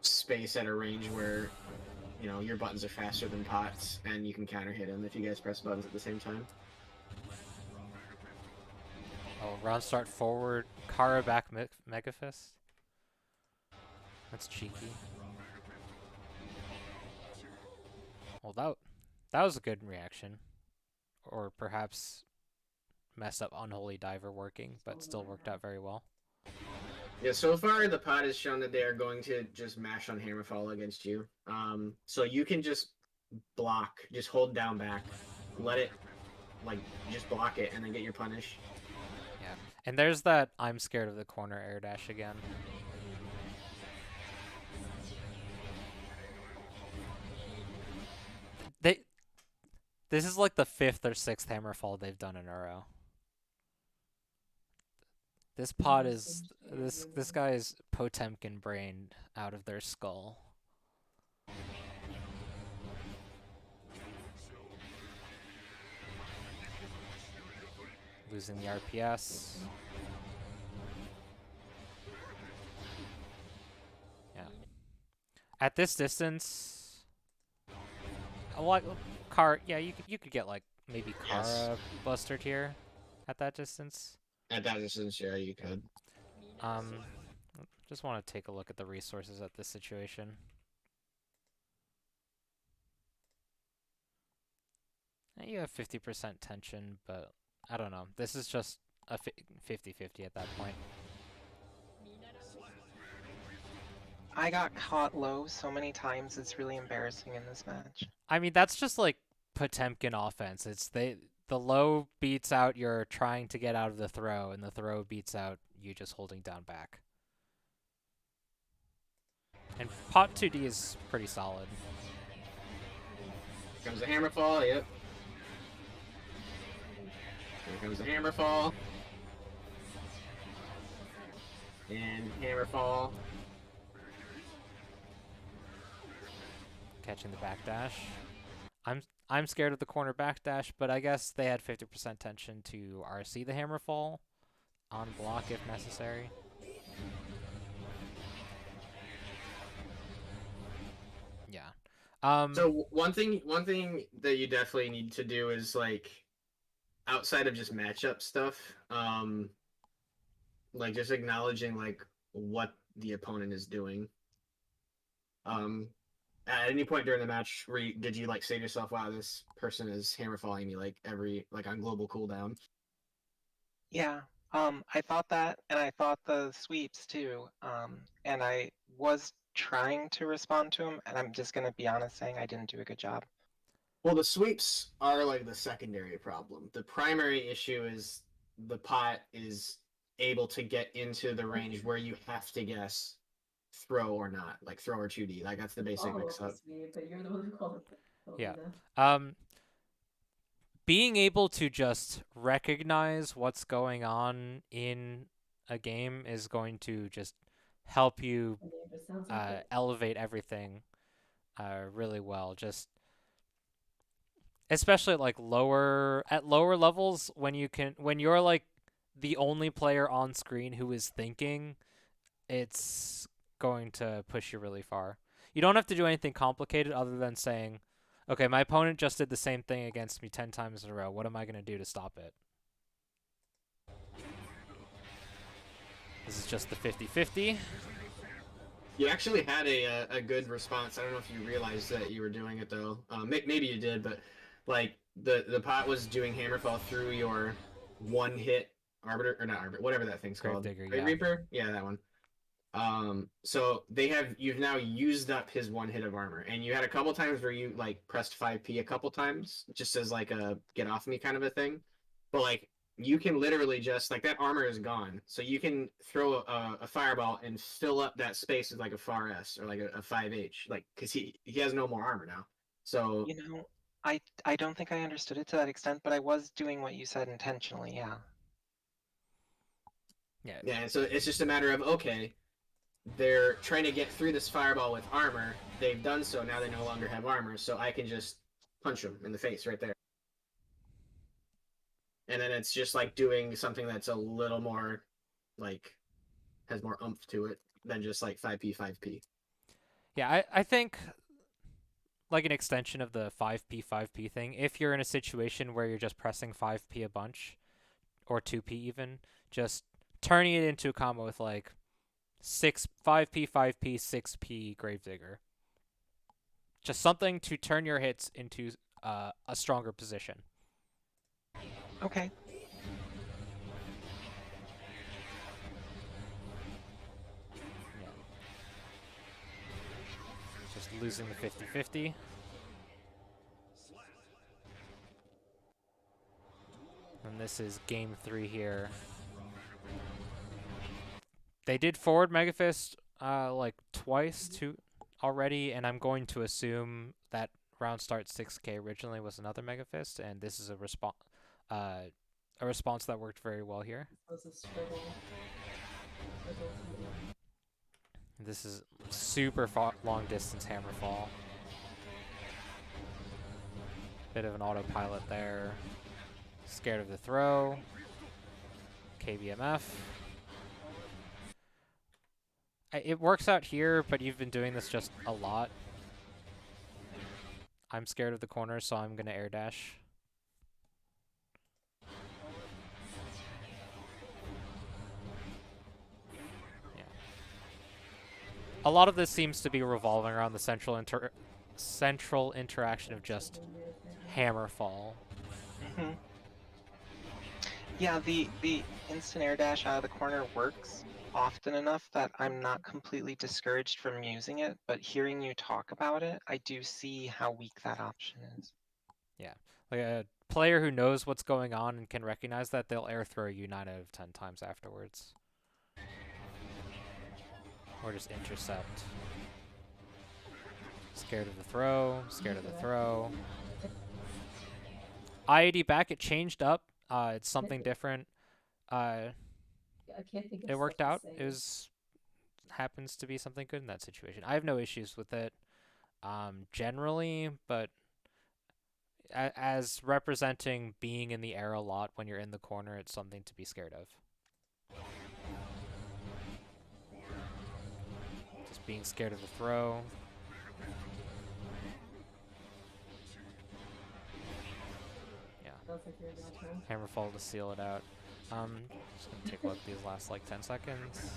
Speaker 6: space at a range where your buttons are faster than pots and you can counter hit him if you guys press buttons at the same time.
Speaker 1: Oh, round start forward, Kara back Mega Fist. That's cheeky. Well, that was a good reaction. Or perhaps messed up Unholy Diver working, but still worked out very well.
Speaker 6: Yeah, so far the pot has shown that they are going to just mash on Hammerfall against you. So you can just block, just hold down back, let it, like, just block it and then get your punish.
Speaker 1: Yeah, and there's that I'm scared of the corner air dash again. This is like the 5th or 6th Hammerfall they've done in a row. This pot is this guy's Potemkin brain out of their skull. Losing the RPS. Yeah. At this distance, Yeah, you could get like maybe Kara blistered here at that distance.
Speaker 6: At that distance, yeah, you could.
Speaker 1: Just want to take a look at the resources at this situation. You have 50% tension, but I don't know. This is just a 50-50 at that point.
Speaker 4: I got caught low so many times, it's really embarrassing in this match.
Speaker 1: I mean, that's just like Potemkin offense. The low beats out your trying to get out of the throw, and the throw beats out you just holding down back. And pot 2D is pretty solid.
Speaker 6: Here comes the hammer fall, yep. Here comes the hammer fall. And hammer fall.
Speaker 1: Catching the backdash. I'm scared of the corner backdash, but I guess they had 50% tension to RC the hammer fall on block if necessary. Yeah.
Speaker 6: So one thing that you definitely need to do is like outside of just matchup stuff, like just acknowledging like what the opponent is doing. At any point during the match, did you like say to yourself, "Wow, this person is hammer falling me like on global cooldown"?
Speaker 4: Yeah, I thought that, and I thought the sweeps too, and I was trying to respond to him, and I'm just gonna be honest saying I didn't do a good job.
Speaker 6: Well, the sweeps are like the secondary problem. The primary issue is the pot is able to get into the range where you have to guess throw or not, like throw or 2D. Like that's the basic mix-up.
Speaker 2: It's me, but you're the one who called it.
Speaker 1: Yeah. Being able to just recognize what's going on in a game is going to just help you elevate everything really well. Just especially like lower levels when you're like the only player on screen who is thinking, it's going to push you really far. You don't have to do anything complicated other than saying, okay, my opponent just did the same thing against me 10 times in a row. What am I going to do to stop it? This is just the 50-50.
Speaker 6: You actually had a good response. I don't know if you realized that you were doing it though. Maybe you did, but like the pot was doing hammerfall through your one hit arbiter or not arbiter, whatever that thing's called.
Speaker 1: Gravedigger,
Speaker 6: Grave
Speaker 1: yeah.
Speaker 6: Reaper? Yeah, that one. So you've now used up his one hit of armor, and you had a couple times where you like pressed 5p a couple times, just as like a get off me kind of a thing. But like you can literally just like that armor is gone, so you can throw a fireball and fill up that space with like a far S or like a 5H, like because he has no more armor now. So
Speaker 4: You know, I don't think I understood it to that extent, but I was doing what you said intentionally, yeah.
Speaker 6: Yeah, so it's just a matter of okay, they're trying to get through this fireball with armor. They've done so. Now they no longer have armor, so I can just punch them in the face right there. And then it's just like doing something that's a little more, like, has more oomph to it than just like 5p, 5p.
Speaker 1: Yeah, I think like an extension of the 5p, 5p thing, if you're in a situation where you're just pressing 5p a bunch, or 2p even, just turning it into a combo with like 5p, 5p, 6p Gravedigger. Just something to turn your hits into a stronger position.
Speaker 4: Okay.
Speaker 1: Yeah. Just losing the 50-50. And this is game 3 here. They did forward Megafist like twice already, and I'm going to assume that round start 6k originally was another Megafist, and this is a response that worked very well here. This is super long distance hammerfall. Bit of an autopilot there. Scared of the throw. KBMF. It works out here, but you've been doing this just a lot. I'm scared of the corner, so I'm gonna air dash. Yeah. A lot of this seems to be revolving around the central interaction of just hammer fall.
Speaker 4: Mhm. Yeah, the instant air dash out of the corner works often enough that I'm not completely discouraged from using it, but hearing you talk about it, I do see how weak that option is.
Speaker 1: Yeah. Like a player who knows what's going on and can recognize that, they'll air throw you 9 out of 10 times afterwards. Or just intercept. Scared of the throw, scared of the throw. IAD back, it changed up. It's something different.
Speaker 2: I can't think of
Speaker 1: It
Speaker 2: stuff
Speaker 1: worked
Speaker 2: to
Speaker 1: out.
Speaker 2: say.
Speaker 1: It was happens to be something good in that situation. I have no issues with it generally, but as representing being in the air a lot when you're in the corner, it's something to be scared of. Just being scared of the throw. Yeah.
Speaker 2: Sounds like you're a natural.
Speaker 1: Hammerfall to seal it out. Just gonna take a look at these last like 10 seconds.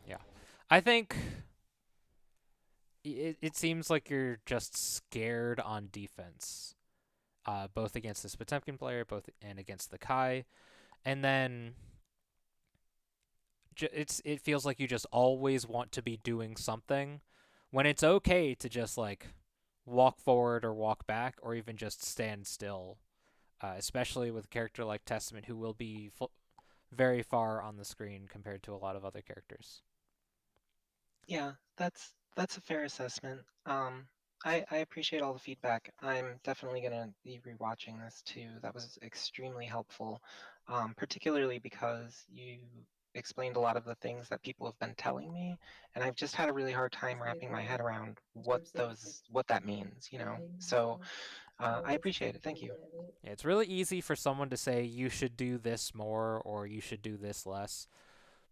Speaker 1: Yeah. I think it seems like you're just scared on defense. Both against this Potemkin player, and against the Kai. And then it feels like you just always want to be doing something when it's okay to just like walk forward or walk back or even just stand still, especially with a character like Testament who will be very far on the screen compared to a lot of other characters.
Speaker 4: Yeah, that's a fair assessment. I appreciate all the feedback. I'm definitely gonna be rewatching this too. That was extremely helpful, particularly because you explained a lot of the things that people have been telling me, and I've just had a really hard time wrapping my head around what that means, you know. So I appreciate it. Thank you.
Speaker 1: Yeah, it's really easy for someone to say you should do this more or you should do this less,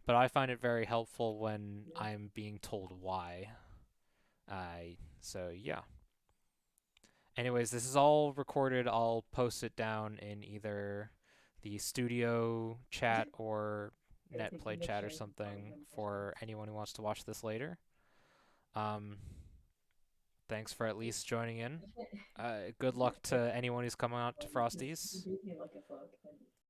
Speaker 1: but I find it very helpful when I'm being told why. So yeah. Anyways, this is all recorded. I'll post it down in either the studio chat or NetPlay chat or something for anyone who wants to watch this later. Thanks for at least joining in. Good luck to anyone who's coming out to Frosties.
Speaker 2: You beat me like a fuck.